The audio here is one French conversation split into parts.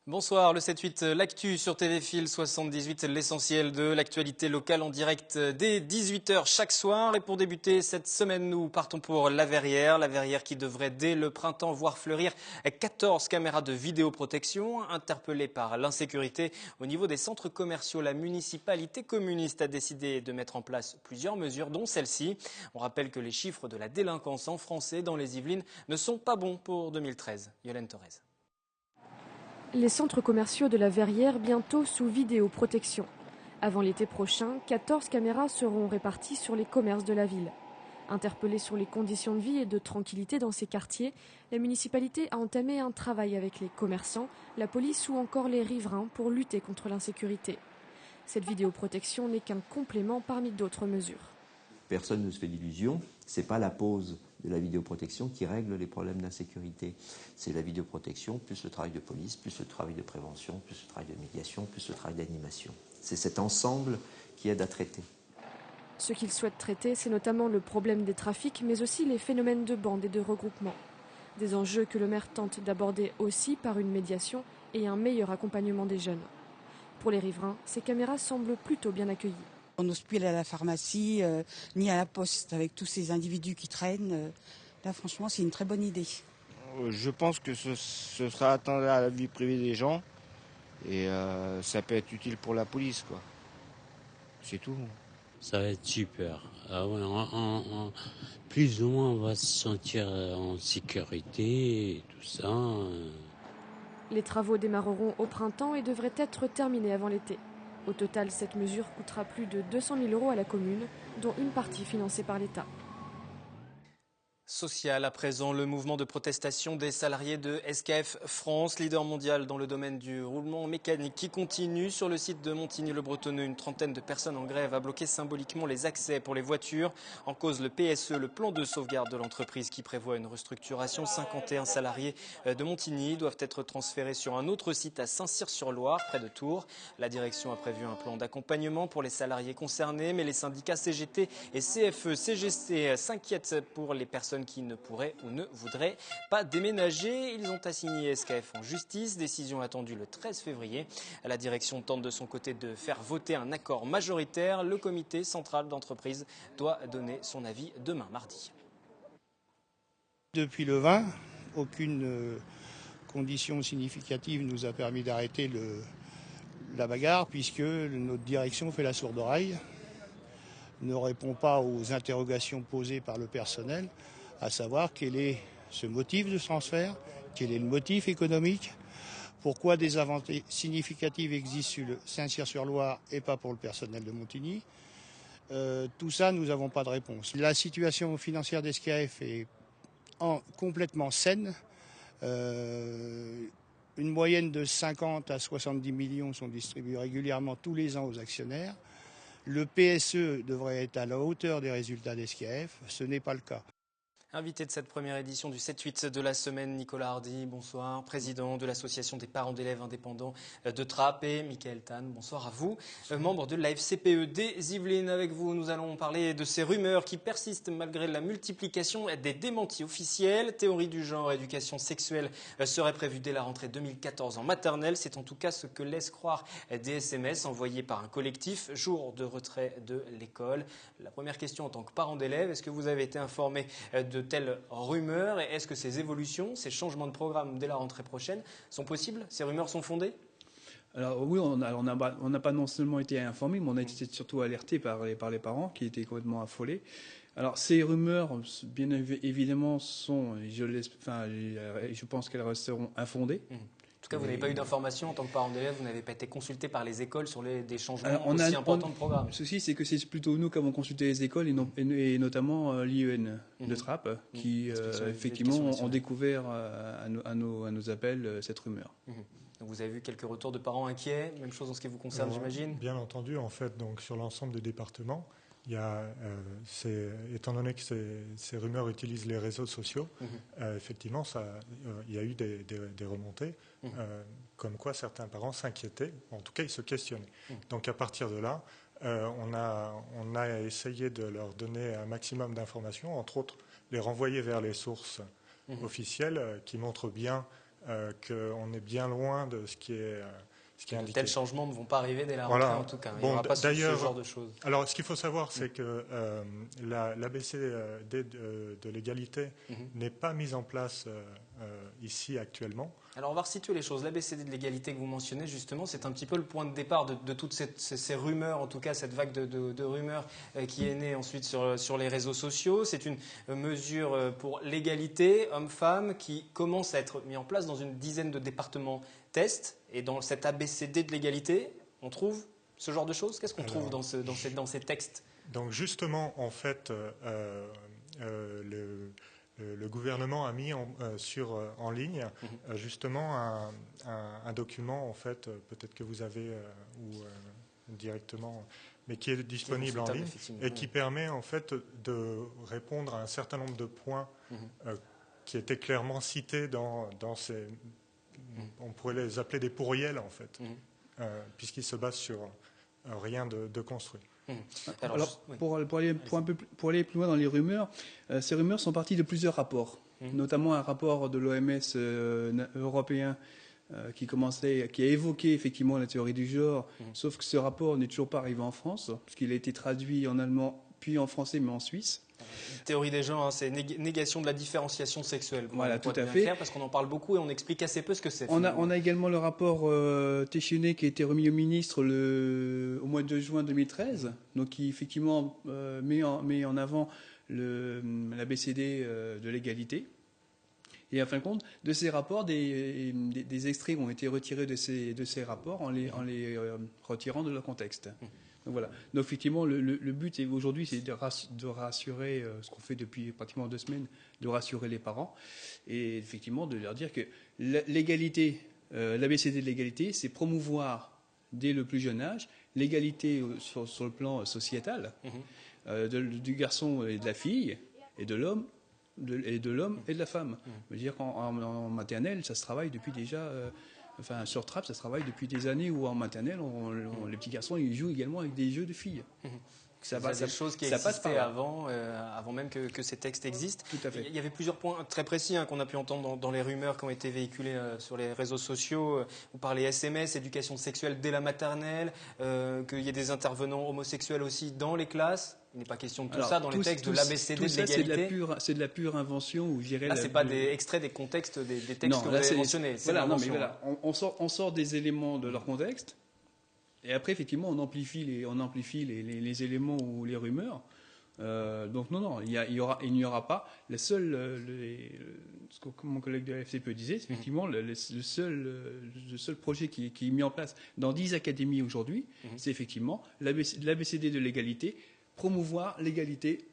Bonsoir, le 7-8, l'actu sur TV Fil 78, l'essentiel de l'actualité locale en direct dès 18h chaque soir. Et pour débuter cette semaine, nous partons pour la Verrière qui devrait dès le printemps voir fleurir 14 caméras de vidéoprotection. Interpellée par l'insécurité au niveau des centres commerciaux, la municipalité communiste a décidé de mettre en place plusieurs mesures, dont celle-ci. On rappelle que les chiffres de la délinquance en français dans les Yvelines ne sont pas bons pour 2013. Yolène Thorez. Les centres commerciaux de la Verrière bientôt sous vidéoprotection. Avant l'été prochain, 14 caméras seront réparties sur les commerces de la ville. Interpellée sur les conditions de vie et de tranquillité dans ces quartiers, la municipalité a entamé un travail avec les commerçants, la police ou encore les riverains pour lutter contre l'insécurité. Cette vidéoprotection n'est qu'un complément parmi d'autres mesures. Personne ne se fait d'illusions, ce n'est pas la pose de la vidéoprotection qui règle les problèmes d'insécurité. C'est la vidéoprotection, plus le travail de police, plus le travail de prévention, plus le travail de médiation, plus le travail d'animation. C'est cet ensemble qui aide à traiter. Ce qu'ils souhaitent traiter, c'est notamment le problème des trafics, mais aussi les phénomènes de bande et de regroupement. Des enjeux que le maire tente d'aborder aussi par une médiation et un meilleur accompagnement des jeunes. Pour les riverains, ces caméras semblent plutôt bien accueillies. On n'ose plus aller à la pharmacie, ni à la poste avec tous ces individus qui traînent. Là, franchement, c'est une très bonne idée. Je pense que ce sera atteindre à la vie privée des gens et ça peut être utile pour la police, quoi. C'est tout. Ça va être super. Plus ou moins, on va se sentir en sécurité et tout ça. Les travaux démarreront au printemps et devraient être terminés avant l'été. Au total, cette mesure coûtera plus de 200 000 € à la commune, dont une partie financée par l'État. Social à présent, le mouvement de protestation des salariés de SKF France, leader mondial dans le domaine du roulement mécanique, qui continue. Sur le site de Montigny-le-Bretonneux, une trentaine de personnes en grève a bloqué symboliquement les accès pour les voitures. En cause, le PSE, le plan de sauvegarde de l'entreprise qui prévoit une restructuration. 51 salariés de Montigny doivent être transférés sur un autre site à Saint-Cyr-sur-Loire, près de Tours. La direction a prévu un plan d'accompagnement pour les salariés concernés, mais les syndicats CGT et CFE-CGC s'inquiètent pour les personnes qui ne pourraient ou ne voudraient pas déménager. Ils ont assigné SKF en justice, décision attendue le 13 février. La direction tente de son côté de faire voter un accord majoritaire. Le comité central d'entreprise doit donner son avis demain mardi. Depuis le 20, aucune condition significative nous a permis d'arrêter la bagarre puisque notre direction fait la sourde oreille, ne répond pas aux interrogations posées par le personnel, à savoir quel est ce motif de transfert, quel est le motif économique, pourquoi des avancées significatives existent sur le Saint-Cyr-sur-Loire et pas pour le personnel de Montigny. Tout ça, nous n'avons pas de réponse. La situation financière d'SKF est complètement saine. Une moyenne de 50 à 70 millions sont distribués régulièrement tous les ans aux actionnaires. Le PSE devrait être à la hauteur des résultats d'SKF. Ce n'est pas le cas. Invité de cette première édition du 7-8 de la semaine, Nicolas Hardy, bonsoir, président de l'association des parents d'élèves indépendants de Trappes, et Michael Tan, bonsoir à vous, membre de la FCPE des Yvelines. Avec vous, nous allons parler de ces rumeurs qui persistent malgré la multiplication des démentis officiels. Théorie du genre, éducation sexuelle serait prévue dès la rentrée 2014 en maternelle. C'est en tout cas ce que laissent croire des SMS envoyés par un collectif, jour de retrait de l'école. La première question en tant que parent d'élèves, est-ce que vous avez été informé de telles rumeurs, et est-ce que ces évolutions, ces changements de programme dès la rentrée prochaine sont possibles? Ces rumeurs sont fondées? Alors oui, on n'a pas non seulement été informés, mais on a été surtout alertés par les parents qui étaient complètement affolés. Alors ces rumeurs, bien évidemment, je pense qu'elles resteront infondées. En tout cas, vous n'avez pas eu d'informations en tant que parent d'élève, vous n'avez pas été consulté par les écoles sur des changements aussi importants de programme. Le souci, c'est que c'est plutôt nous qui avons consulté les écoles et notamment l'IEN de Trappes qui, effectivement, ont découvert à nos appels cette rumeur. Donc vous avez vu quelques retours de parents inquiets, même chose en ce qui vous concerne, j'imagine? Bien entendu, en fait, donc, sur l'ensemble des départements. Il y a, étant donné que ces rumeurs utilisent les réseaux sociaux, effectivement, il y a eu des remontées, comme quoi certains parents s'inquiétaient, en tout cas ils se questionnaient. Donc à partir de là, on a essayé de leur donner un maximum d'informations, entre autres les renvoyer vers les sources officielles qui montrent bien qu'on est bien loin de ce qui est de tels changements ne vont pas arriver dès la voilà. rentrée en tout cas. Il Bon, n'y aura pas ce genre de choses. Alors, ce qu'il faut savoir, c'est que l'ABCD de l'égalité n'est pas mise en place ici actuellement. Alors, on va resituer les choses. L'ABCD de l'égalité que vous mentionnez, justement, c'est un petit peu le point de départ de toutes ces rumeurs, en tout cas cette vague de rumeurs qui est née ensuite sur les réseaux sociaux. C'est une mesure pour l'égalité homme-femme qui commence à être mise en place dans une dizaine de départements tests. Et dans cet ABCD de l'égalité, on trouve ce genre de choses. Qu'est-ce qu'on trouve dans ces textes? Donc justement, en fait, le gouvernement a mis en ligne justement un document, en fait, peut-être que vous avez directement, mais qui est disponible en ligne et qui permet en fait de répondre à un certain nombre de points qui étaient clairement cités dans ces... On pourrait les appeler des pourriels, en fait, puisqu'ils se basent sur rien de construit. Alors, pour aller plus loin dans les rumeurs, ces rumeurs sont parties de plusieurs rapports, notamment un rapport de l'OMS européen qui a évoqué effectivement la théorie du genre, sauf que ce rapport n'est toujours pas arrivé en France, puisqu'il a été traduit en allemand, puis en français, mais en suisse. Théorie des genres, c'est négation de la différenciation sexuelle. Voilà, tout à fait. Clair, parce qu'on en parle beaucoup et on explique assez peu ce que c'est. On a également le rapport Téchiné qui a été remis au ministre au mois de juin 2013, donc qui effectivement met en avant l'ABCD de l'égalité. Et en fin de compte, de ces rapports, des extraits ont été retirés de ces rapports en les retirant de leur contexte. Donc voilà. Donc effectivement, le but aujourd'hui, c'est de rassurer, ce qu'on fait depuis pratiquement 2 semaines, de rassurer les parents et effectivement de leur dire que l'égalité, l'ABCD de l'égalité, c'est promouvoir dès le plus jeune âge l'égalité sur le plan sociétal du garçon et de la fille et de l'homme. Et de la femme. Je veux dire qu'en maternelle, ça se travaille depuis déjà... sur Trappes, ça se travaille depuis des années où en maternelle, les petits garçons ils jouent également avec des jeux de filles. C'est des choses qui existaient avant même que ces textes existent. Tout à fait. Il y avait plusieurs points très précis qu'on a pu entendre dans les rumeurs qui ont été véhiculées sur les réseaux sociaux. Vous parlez SMS, éducation sexuelle dès la maternelle, qu'il y ait des intervenants homosexuels aussi dans les classes. Il n'est pas question de tout ça dans les textes de l'ABCD de l'égalité. C'est de la pure invention. Où, je dirais, là, ce n'est pas des extraits des contextes des textes que vous avez mentionnés. On sort des éléments de leur contexte. Et après, effectivement, on amplifie les éléments ou les rumeurs. Donc non, il n'y aura pas. Ce que mon collègue de l'AFCPE disait, c'est effectivement le seul projet qui est mis en place dans 10 académies aujourd'hui, c'est effectivement l'ABCD de l'égalité, promouvoir l'égalité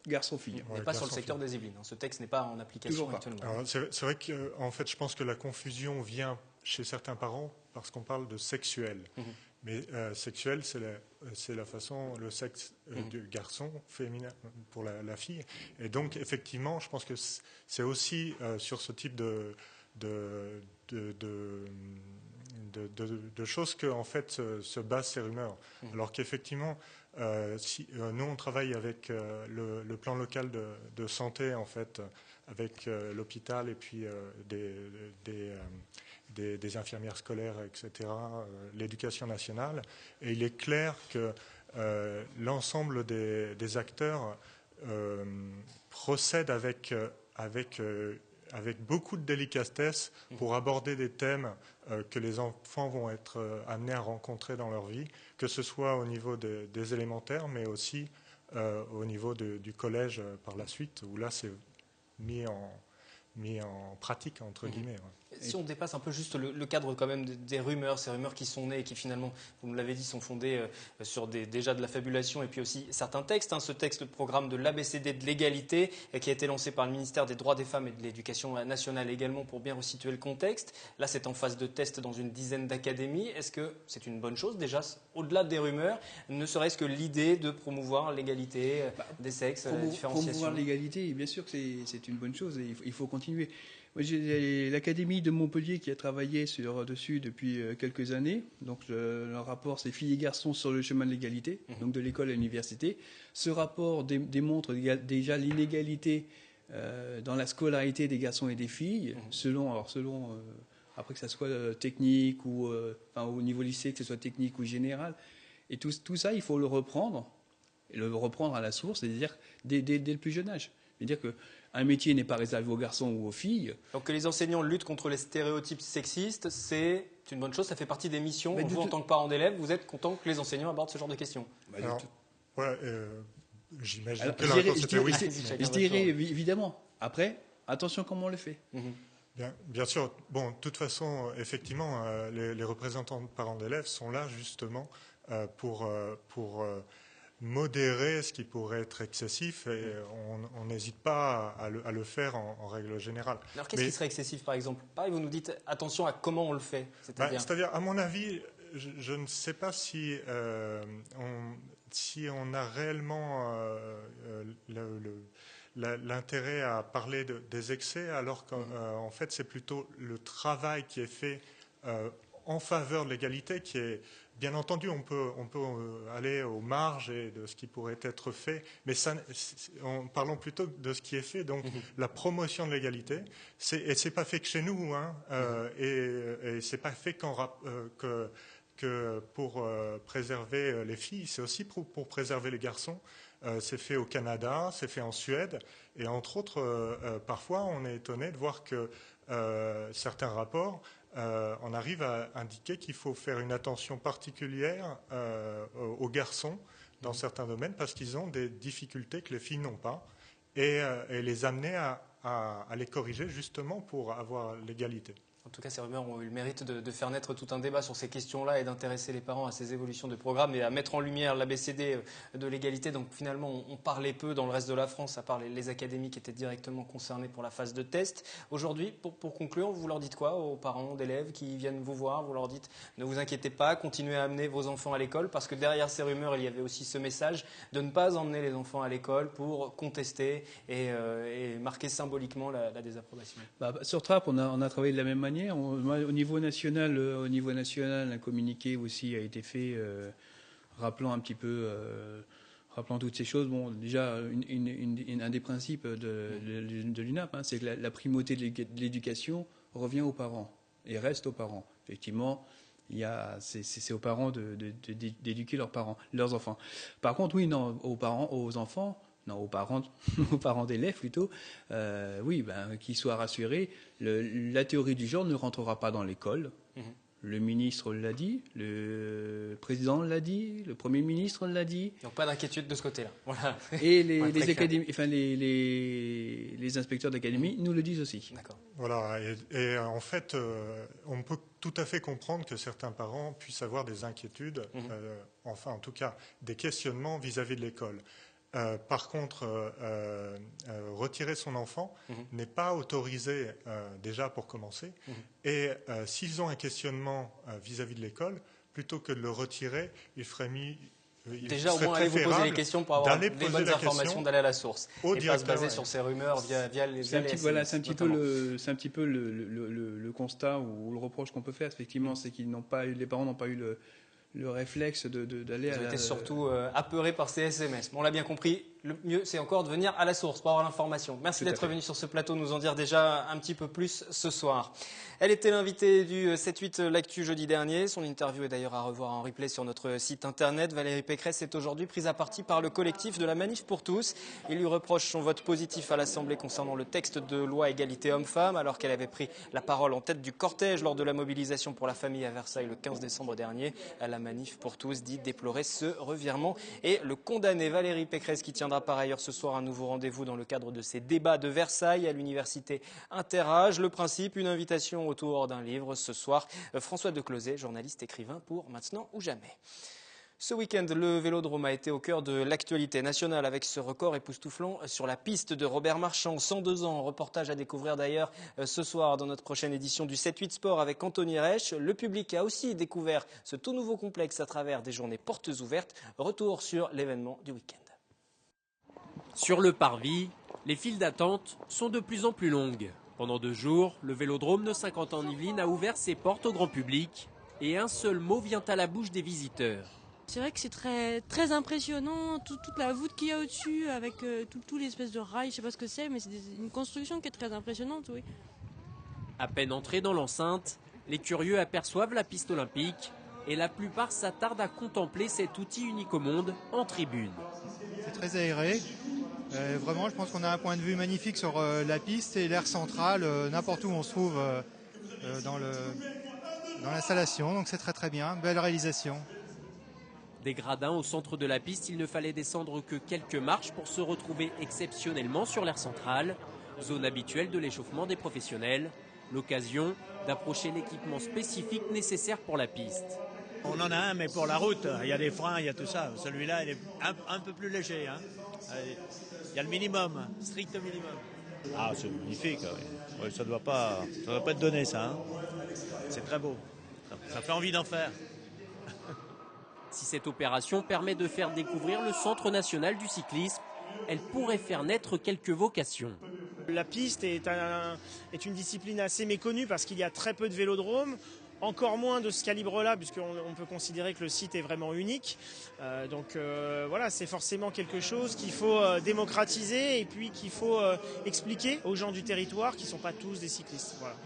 garçon-fille. On n'est pas sur le secteur des Yvelines. Ce texte n'est pas en application actuellement. C'est vrai que, en fait, je pense que la confusion vient chez certains parents parce qu'on parle de sexuel. Mais sexuel, c'est la façon, le sexe du garçon, féminin pour la fille. Et donc, effectivement, je pense que c'est aussi sur ce type de choses que, en fait, se basent ces rumeurs. Alors qu'effectivement, nous, on travaille avec le plan local de santé, en fait, avec l'hôpital et puis des infirmières scolaires, etc., l'éducation nationale. Et il est clair que l'ensemble des acteurs procèdent avec beaucoup de délicatesse pour aborder des thèmes que les enfants vont être amenés à rencontrer dans leur vie, que ce soit au niveau des élémentaires, mais aussi au niveau du collège par la suite, où là, c'est mis en pratique, entre guillemets. Ouais. Si on dépasse un peu juste le cadre quand même des rumeurs, ces rumeurs qui sont nées et qui finalement, vous me l'avez dit, sont fondées sur déjà de la fabulation et puis aussi certains textes. Ce texte de programme de l'ABCD de l'égalité qui a été lancé par le ministère des Droits des Femmes et de l'Éducation nationale également pour bien resituer le contexte. Là, c'est en phase de test dans une dizaine d'académies. Est-ce que c'est une bonne chose déjà, au-delà des rumeurs, ne serait-ce que l'idée de promouvoir l'égalité des sexes, la différenciation? Promouvoir l'égalité, bien sûr que c'est une bonne chose et il faut continuer. J'ai l'Académie de Montpellier qui a travaillé dessus depuis quelques années. Donc, le rapport, c'est filles et garçons sur le chemin de l'égalité, donc de l'école à l'université. Ce rapport démontre déjà l'inégalité dans la scolarité des garçons et des filles, selon après que ça soit technique ou au niveau lycée, que ce soit technique ou général. Et tout ça, il faut le reprendre à la source, c'est-à-dire dès le plus jeune âge. C'est-à-dire qu'un métier n'est pas réservé aux garçons ou aux filles. Donc que les enseignants luttent contre les stéréotypes sexistes, c'est une bonne chose, ça fait partie des missions. Vous, en tant que parent d'élève, vous êtes content que les enseignants abordent ce genre de questions? Alors, ouais, j'imagine que la la réponse était oui. Je dirais évidemment. Après, attention comment on le fait. Bien sûr. Bon, de toute façon, effectivement, les représentants de parents d'élèves sont là justement pour modérer ce qui pourrait être excessif, et on n'hésite pas à le faire en règle générale. Alors qu'est-ce qui serait excessif, par exemple? Pareil, vous nous dites attention à comment on le fait. C'est-à-dire, à mon avis, je ne sais pas si on a réellement l'intérêt à parler des excès, alors qu'en fait c'est plutôt le travail qui est fait en faveur de l'égalité qui est... Bien entendu, on peut aller aux marges et de ce qui pourrait être fait, mais parlons plutôt de ce qui est fait, donc la promotion de l'égalité. Et c'est pas fait que chez nous, et c'est pas fait que pour préserver les filles, c'est aussi pour préserver les garçons. C'est fait au Canada, c'est fait en Suède, et entre autres, parfois on est étonné de voir que certains rapports on arrive à indiquer qu'il faut faire une attention particulière aux garçons dans certains domaines parce qu'ils ont des difficultés que les filles n'ont pas et les amener à les corriger justement pour avoir l'égalité. En tout cas, ces rumeurs ont eu le mérite de faire naître tout un débat sur ces questions-là et d'intéresser les parents à ces évolutions de programme et à mettre en lumière l'ABCD de l'égalité. Donc finalement, on parlait peu dans le reste de la France, à part les académies qui étaient directement concernées pour la phase de test. Aujourd'hui, pour conclure, vous leur dites quoi aux parents d'élèves qui viennent vous voir? Vous leur dites ne vous inquiétez pas, continuez à amener vos enfants à l'école, parce que derrière ces rumeurs, il y avait aussi ce message de ne pas emmener les enfants à l'école pour contester et marquer symboliquement la désapprobation. Sur Trappes, on a travaillé de la même manière. Au niveau national, un communiqué aussi a été fait rappelant toutes ces choses. Bon, déjà, un des principes de l'UNAP, c'est que la primauté de l'éducation revient aux parents et reste aux parents. Effectivement, c'est aux parents d'éduquer leurs enfants. Par contre, oui, non, aux parents d'élèves plutôt, qu'ils soient rassurés. La théorie du genre ne rentrera pas dans l'école. Le ministre l'a dit, le président l'a dit, le Premier ministre l'a dit. Donc pas d'inquiétude de ce côté-là. Voilà. Et les inspecteurs d'académie nous le disent aussi. D'accord. Voilà. Et en fait, on peut tout à fait comprendre que certains parents puissent avoir des inquiétudes, enfin en tout cas des questionnements vis-à-vis de l'école. Par contre, retirer son enfant n'est pas autorisé déjà pour commencer. Et s'ils ont un questionnement vis-à-vis de l'école, plutôt que de le retirer, il serait déjà au moins aller vous poser les questions pour avoir des bonnes informations, d'aller à la source et pas se baser sur ces rumeurs via les SMS. Voilà, c'est un petit peu le constat ou le reproche qu'on peut faire. Effectivement, c'est qu'ils les parents n'ont pas eu le réflexe d'aller à la... Ils étaient surtout apeurés par ces SMS. Bon, on l'a bien compris, le mieux c'est encore de venir à la source pour avoir l'information. Merci d'être venu sur ce plateau nous en dire déjà un petit peu plus ce soir. Elle était l'invitée du 7-8 L'Actu jeudi dernier. Son interview est d'ailleurs à revoir en replay sur notre site internet. Valérie Pécresse est aujourd'hui prise à partie par le collectif de la Manif pour tous. Il lui reproche son vote positif à l'Assemblée concernant le texte de loi égalité homme-femme, alors qu'elle avait pris la parole en tête du cortège lors de la mobilisation pour la famille à Versailles le 15 décembre dernier. La Manif pour tous dit déplorer ce revirement et le condamner. Valérie Pécresse qui tiendra par ailleurs ce soir un nouveau rendez-vous dans le cadre de ces débats de Versailles à l'université Interage. Le principe, une invitation autour d'un livre. Ce soir, François Declosé, journaliste écrivain pour Maintenant ou Jamais. Ce week-end, le Vélodrome a été au cœur de l'actualité nationale avec ce record époustouflant sur la piste de Robert Marchand. 102 ans, reportage à découvrir d'ailleurs ce soir dans notre prochaine édition du 7-8 Sport avec Anthony Reich. Le public a aussi découvert ce tout nouveau complexe à travers des journées portes ouvertes. Retour sur l'événement du week-end. Sur le parvis, les files d'attente sont de plus en plus longues. Pendant 2 jours, le Vélodrome de Saint-Quentin-en-Yvelines a ouvert ses portes au grand public et un seul mot vient à la bouche des visiteurs. C'est vrai que c'est très, très impressionnant, toute la voûte qu'il y a au-dessus, avec tout l'espèce de rail, je sais pas ce que c'est, mais c'est une construction qui est très impressionnante, oui. À peine entrés dans l'enceinte, les curieux aperçoivent la piste olympique et la plupart s'attardent à contempler cet outil unique au monde en tribune. C'est très aéré. Vraiment, je pense qu'on a un point de vue magnifique sur la piste et l'air central, n'importe où on se trouve dans l'installation. Donc c'est très très bien, belle réalisation. Des gradins au centre de la piste, il ne fallait descendre que quelques marches pour se retrouver exceptionnellement sur l'air central, zone habituelle de l'échauffement des professionnels. L'occasion d'approcher l'équipement spécifique nécessaire pour la piste. On en a un, mais pour la route, il y a des freins, il y a tout ça. Celui-là, il est un peu plus léger. Hein. Il y a le minimum, strict minimum. Ah, c'est magnifique. Oui. Ouais, ça doit pas être donné, ça. Hein. C'est très beau. Ça fait envie d'en faire. Si cette opération permet de faire découvrir le Centre national du cyclisme, elle pourrait faire naître quelques vocations. La piste est une discipline assez méconnue parce qu'il y a très peu de vélodromes, encore moins de ce calibre-là, puisqu'on peut considérer que le site est vraiment unique. Voilà, c'est forcément quelque chose qu'il faut démocratiser et puis qu'il faut expliquer aux gens du territoire qui ne sont pas tous des cyclistes. Voilà.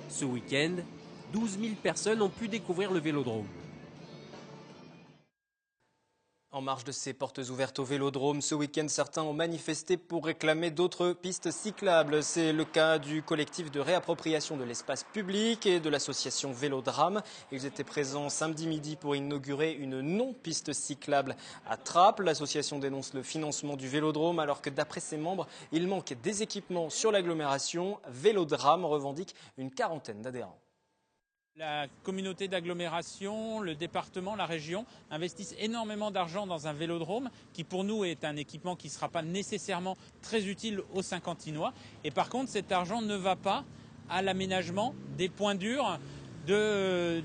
Ce week-end, 12 000 personnes ont pu découvrir le vélodrome. En marge de ces portes ouvertes au vélodrome, ce week-end, certains ont manifesté pour réclamer d'autres pistes cyclables. C'est le cas du collectif de réappropriation de l'espace public et de l'association Vélodrame. Ils étaient présents samedi midi pour inaugurer une non-piste cyclable à Trappes. L'association dénonce le financement du vélodrome alors que d'après ses membres, il manque des équipements sur l'agglomération. Vélodrame revendique une quarantaine d'adhérents. La communauté d'agglomération, le département, la région investissent énormément d'argent dans un vélodrome qui pour nous est un équipement qui ne sera pas nécessairement très utile aux Saint-Quentinois. Et par contre cet argent ne va pas à l'aménagement des points durs des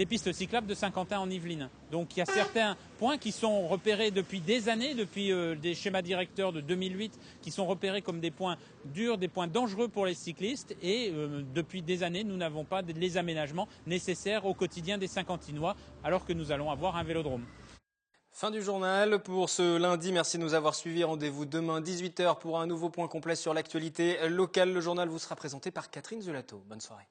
pistes cyclables de Saint-Quentin en Yvelines. Donc il y a certains points qui sont repérés depuis des années, depuis des schémas directeurs de 2008, qui sont repérés comme des points durs, des points dangereux pour les cyclistes. Et depuis des années, nous n'avons pas les aménagements nécessaires au quotidien des Saint-Quentinois, alors que nous allons avoir un vélodrome. Fin du journal pour ce lundi. Merci de nous avoir suivis. Rendez-vous demain 18h pour un nouveau point complet sur l'actualité locale. Le journal vous sera présenté par Catherine Zulato. Bonne soirée.